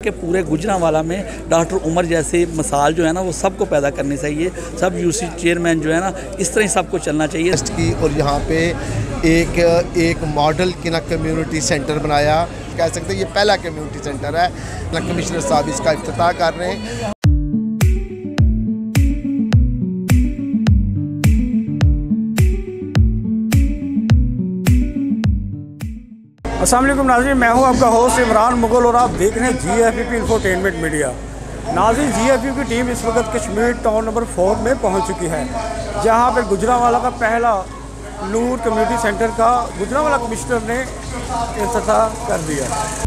कि पूरे गुजरांवाला में डॉक्टर उमर जैसे मिसाल जो है ना वो सबको पैदा करनी चाहिए। सब यूसी चेयरमैन जो है ना इस तरह ही सबको चलना चाहिए की। और यहाँ पे एक मॉडल किना कम्युनिटी सेंटर बनाया, कह सकते हैं ये पहला कम्युनिटी सेंटर है। कमिश्नर साहब इसका इफ्तिताह कर रहे हैं। अस्सलाम वालेकुम नाज़रीन, मैं हूं आपका होस्ट इमरान मुगल और आप देख रहे हैं GFP इंफोटेनमेंट मीडिया। नाज़रीन, GFP की टीम इस वक्त कश्मीर टाउन नंबर 4 में पहुंच चुकी है, जहां पर गुजरांवाला का पहला नूर कम्युनिटी सेंटर का गुजरांवाला कमिश्नर ने इफ्तिताह कर दिया।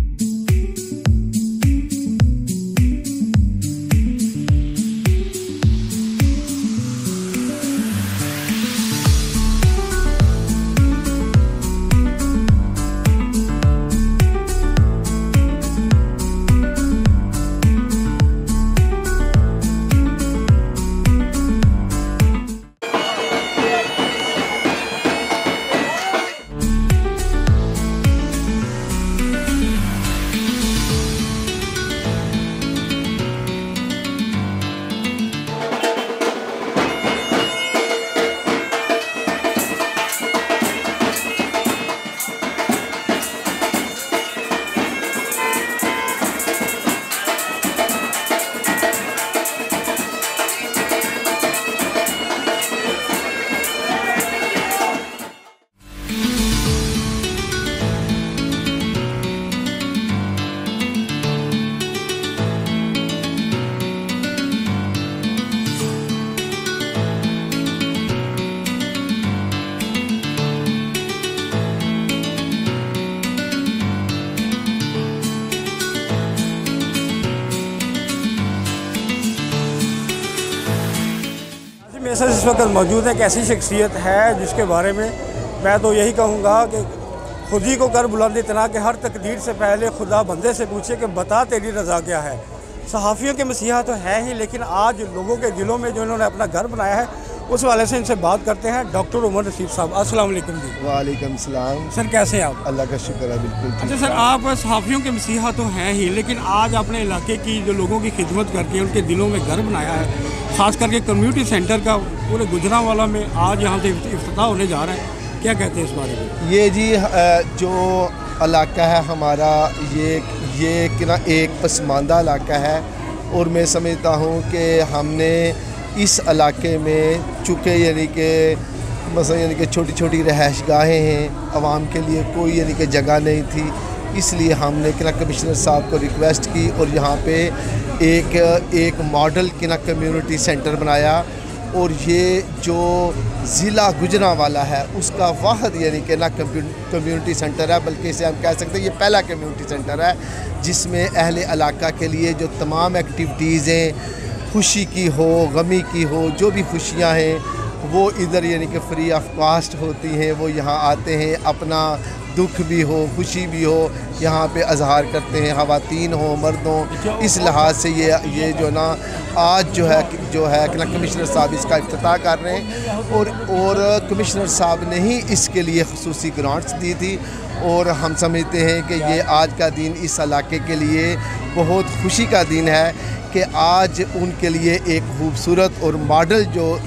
मेरे साथ इस वक्त मौजूद है एक ऐसी शख्सियत है जिसके बारे में मैं तो यही कहूँगा कि खुद ही को कर बुलंद इतना कि हर तकदीर से पहले खुदा बंदे से पूछे कि बता तेरी रज़ा क्या है। सहाफ़ियों के मसीहा तो है ही, लेकिन आज लोगों के दिलों में जो इन्होंने अपना घर बनाया है उस वाले से इनसे बात करते हैं। डॉक्टर उमर रशीद साहब, अस्सलाम वालेकुम जी। वालेकुम सलाम। सर कैसे हैं आप? अल्लाह का शुक्र है, बिल्कुल। अच्छा सर, आप सहाफ़ियों के मसीहा तो हैं ही, लेकिन आज अपने इलाके की जो लोगों की खिदमत करके उनके दिलों में घर बनाया है, ख़ास करके कम्युनिटी सेंटर का पूरे गुजरांवाला में आज यहाँ से इफ्तिताह होने जा रहा है, क्या कहते हैं इस बारे में? ये जी जो इलाका है हमारा, ये कि ना एक पसमानदा इलाका है और मैं समझता हूँ कि हमने इस इलाके में चूँकि यानी कि छोटी छोटी रहायशगाहें हैं, आवाम के लिए कोई यानी कि जगह नहीं थी, इसलिए हमने किना कमिश्नर साहब को रिक्वेस्ट की और यहाँ पे एक मॉडल किना कम्युनिटी सेंटर बनाया। और ये जो ज़िला गुजरांवाला है उसका वाहद यानी कि ना कम्युनिटी सेंटर है, बल्कि इसे हम कह सकते हैं ये पहला कम्युनिटी सेंटर है जिसमें अहले इलाका के लिए जो तमाम एक्टिविटीज़ हैं, खुशी की हो, गमी की हो, जो भी खुशियाँ हैं वो इधर यानी कि फ्री ऑफ कॉस्ट होती हैं। वो यहाँ आते हैं, अपना दुख भी हो, खुशी भी हो, यहाँ पे इजहार करते हैं, ख़वातीन हो, मर्द हो। इस लिहाज से ये जो ना आज जो है कि कमिश्नर साहब इसका इफ्तिताह कर रहे हैं और कमिश्नर साहब ने ही इसके लिए खुसूसी ग्रांट्स दी थी। और हम समझते हैं कि ये आज का दिन इस इलाके के लिए बहुत खुशी का दिन है कि आज उनके लिए एक खूबसूरत और मॉडल जो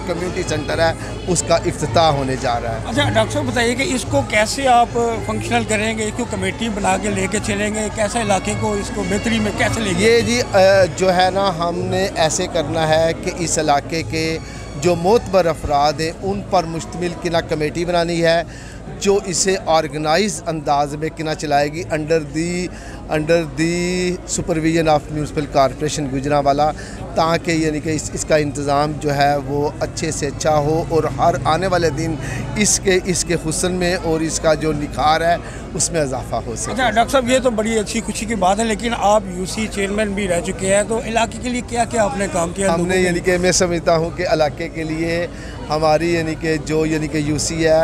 कम्युनिटी सेंटर है उसका इफ्तिताह होने जा रहा है। अच्छा डॉक्टर साहब बताइए कि इसको कैसे आप फंक्शनल करेंगे, इसको कमेटी बना के लेके चलेंगे, कैसे इलाके को इसको बेहतरी में कैसे लेंगे? ये जी जो है ना हमने ऐसे करना है कि इस इलाके के जो मोतबर अफराद हैं उन पर मुश्तमिल किना कमेटी बनानी है जो इसे ऑर्गेनाइज अंदाज में किना चलाएगी under the supervision of municipal corporation Gujranwala, ताकि यानी कि इसका इंतज़ाम जो है वो अच्छे से अच्छा हो और हर आने वाले दिन इसके हुस्न में और इसका जो निखार है उसमें इजाफा हो सके। अच्छा डॉक्टर साहब, ये तो बड़ी अच्छी खुशी की बात है, लेकिन आप यूसी चेयरमैन भी रह चुके हैं, तो इलाके के लिए क्या क्या आपने काम किया? हमने यानी कि मैं समझता हूँ कि इलाके के लिए हमारी यानी कि यूसी है,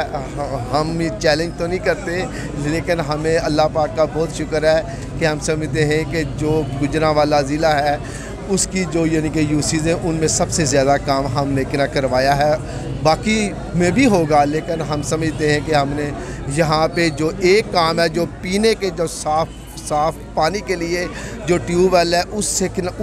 हम चैलेंज तो नहीं करते, लेकिन हमें अल्लाह पाक का बहुत शुक्र है कि हम समझते हैं कि जो गुजरांवाला ज़िला है उसकी जो यानी कि यूसीज़ हैं उनमें सबसे ज़्यादा काम हमने किना करवाया है। बाकी में भी होगा, लेकिन हम समझते हैं कि हमने यहाँ पे जो एक काम है जो पीने के जो साफ़ पानी के लिए जो ट्यूबवेल है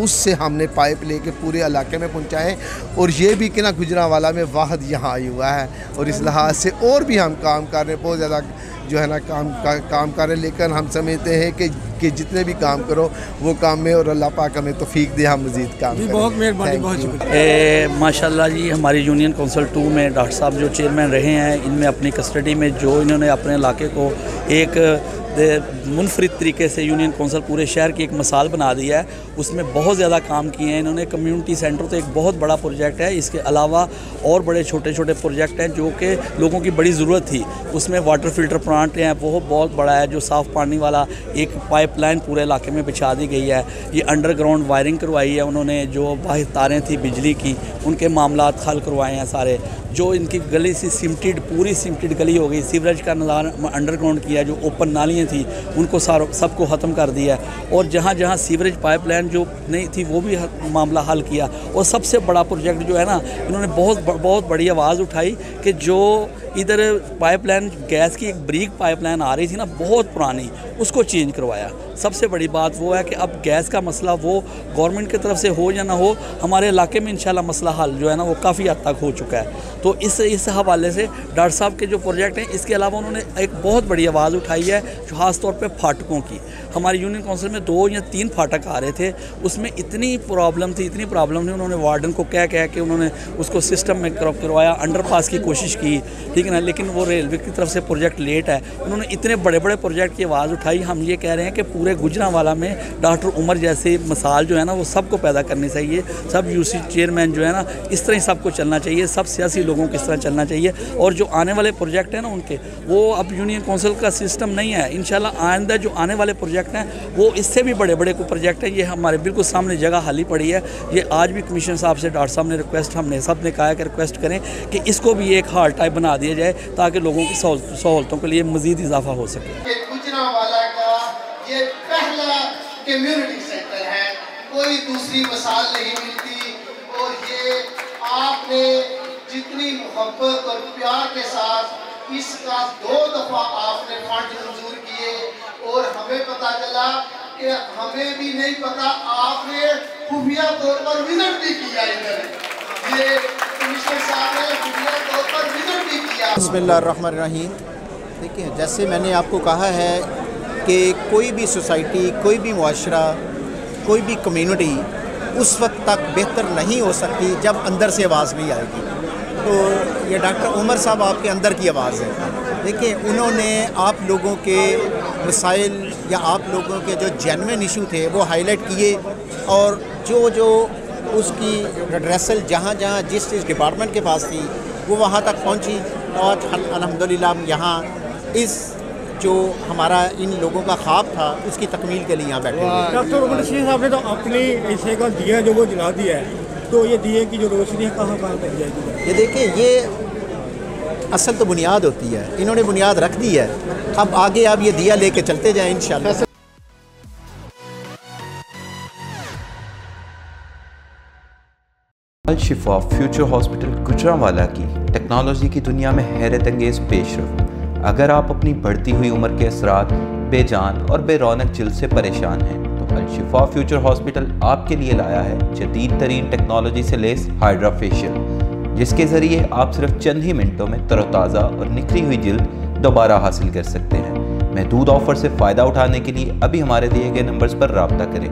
उससे हमने पाइप लेके पूरे इलाके में पहुँचाएँ। और ये भी कि ना गुजरांवाला में वाहद यहाँ आई हुआ है और इस लिहाज से और भी हम काम कर रहे हैं, बहुत ज़्यादा जो है ना काम कर रहे हैं। लेकिन हम समझते हैं कि जितने भी काम करो वो काम में और अल्लाह पाक हमें तौफीक दे हम मज़ीद काम करें। बहुत मेहरबानी, बहुत शुक्रिया। माशाल्लाह जी, हमारी यूनियन काउंसिल 2 में डॉक्टर साहब जो चेयरमैन रहे हैं, इनमें अपनी कस्टडी में जो इन्होंने अपने इलाके को एक मुनफरिद तरीके से यूनियन काउंसिल पूरे शहर की एक मिसाल बना दिया है। उसमें बहुत ज़्यादा काम किए हैं इन्होंने। कम्युनिटी सेंटर तो एक बहुत बड़ा प्रोजेक्ट है, इसके अलावा और बड़े छोटे छोटे प्रोजेक्ट हैं जो कि लोगों की बड़ी ज़रूरत थी। उसमें वाटर फिल्टर प्लांट हैं, वो बहुत बड़ा है, जो साफ़ पानी वाला एक पाइपलाइन पूरे इलाके में बिछा दी गई है। ये अंडरग्राउंड वायरिंग करवाई है उन्होंने, जो वाहिद तारें थी बिजली की उनके मामलात हल करवाए हैं सारे। जो इनकी गली सी सिमटेड, पूरी सिमटेड गली हो गई। सीवरेज का निज़ाम अंडरग्राउंड किया, जो ओपन नालियाँ थी उनको सबको ख़त्म कर दिया। और जहाँ जहाँ सीवरेज पाइपलाइन जो नहीं थी वो भी मामला हल किया। और सबसे बड़ा प्रोजेक्ट जो है ना, इन्होंने बहुत बड़ी आवाज़ उठाई कि जो इधर पाइपलाइन गैस की एक ब्रीक पाइपलाइन आ रही थी ना, बहुत पुरानी, उसको चेंज करवाया। सबसे बड़ी बात वो है कि अब गैस का मसला वो गवर्नमेंट की तरफ से हो या ना हो, हमारे इलाके में इंशाल्लाह मसला हल जो है ना वो काफ़ी हद तक हो चुका है। तो इस हवाले से डॉक्टर साहब के जो प्रोजेक्ट हैं, इसके अलावा उन्होंने एक बहुत बड़ी आवाज़ उठाई है ख़ास तौर पे फाटकों की। हमारी यूनियन काउंसिल में 2 या 3 फाटक आ रहे थे, उसमें इतनी प्रॉब्लम थी उन्होंने वार्डन को कह के उन्होंने उसको सिस्टम में करवाया, अंडरपास की कोशिश की, ठीक है ना। लेकिन वो रेलवे की तरफ से प्रोजेक्ट लेट है। उन्होंने इतने बड़े बड़े प्रोजेक्ट की आवाज़ उठाई। हम ये कह रहे हैं कि पूरे गुजरांवाला में डॉक्टर उमर जैसे मिसाल जो है ना वो सबको पैदा करनी चाहिए। सब यूसी चेयरमैन जो है ना, इस तरह ही सबको चलना चाहिए, सब सियासी लोगों को इस तरह चलना चाहिए। और जो आने वाले प्रोजेक्ट हैं ना उनके, वो अब यूनियन काउंसिल का सिस्टम नहीं है। इंशाल्लाह आइंदा जो आने वाले प्रोजेक्ट हैं वो इससे भी बड़े बड़े को प्रोजेक्ट हैं। ये हमारे बिल्कुल सामने जगह खाली पड़ी है। ये आज भी कमिश्नर साहब से डॉक्टर साहब ने रिक्वेस्ट, हमने सब ने कहा है कि रिक्वेस्ट करें कि इसको भी एक हाल टाइप बना दिया जाए ताकि लोगों की सहूलतों के लिए मज़ीद इजाफा हो सके। गुजरांवाला का ये पहला कम्युनिटी सेंटर है, कोई दूसरी मिसाल नहीं मिलती। और ये आपने जितनी मोहब्बत और प्यार के साथ इसका 2 दफ़ा आपने फंड मंजूर किए और हमें पता चला कि हमें भी नहीं पता, आपने खुफिया तौर पर विजिट भी किया इधर। ये कमिश्नर साहब ने खुफिया तौर पर विजिट भी किया। बिस्मिल्लाहिर्रहमानिर्रहीम। देखिए, जैसे मैंने आपको कहा है कि कोई भी सोसाइटी, कोई भी मुआशरा, कोई भी कम्युनिटी उस वक्त तक बेहतर नहीं हो सकती जब अंदर से आवाज़ नहीं आएगी। तो ये डॉक्टर उमर साहब आपके अंदर की आवाज़ है। देखिए, उन्होंने आप लोगों के मसाइल या आप लोगों के जो जेन्युइन इशू थे वो हाईलाइट किए और जो उसकी रेड्रेसल जहाँ जिस डिपार्टमेंट के पास थी वो वहाँ तक पहुँची। और अल्हम्दुलिल्लाह यहाँ इस जो हमारा इन लोगों का ख्वाब था उसकी तकमील के लिए यहाँ बैठे हैं। डॉक्टर उमर साहब ने तो अपने हिस्से का दिया जो वो जला दिया है, तो ये दिए की जो रोशनी है कहाँ तक जाएगी? ये देखिए, ये असल तो बुनियाद होती है, इन्होंने बुनियाद रख दी है। अब आगे आप ये दिया लेके चलते जाएं इंशाल्लाह। अल शिफा फ्यूचर हॉस्पिटल गुजरांवाला की टेक्नोलॉजी की दुनिया में हैरत अंगेज़ पेशरफ्त। अगर आप अपनी बढ़ती हुई उम्र के असरात, बेजान और बेरौनक जिल्द से परेशान हैं तो अल शिफा फ्यूचर हॉस्पिटल आपके लिए लाया है जदीद तरीन टेक्नोलॉजी से लेस हाइड्रा फेशियल, जिसके ज़रिए आप सिर्फ चंद ही मिनटों में तरोताज़ा और निखरी हुई जिल्द दोबारा हासिल कर सकते हैं। महदूद ऑफर से फ़ायदा उठाने के लिए अभी हमारे दिए गए नंबर्स पर राब्ता करें।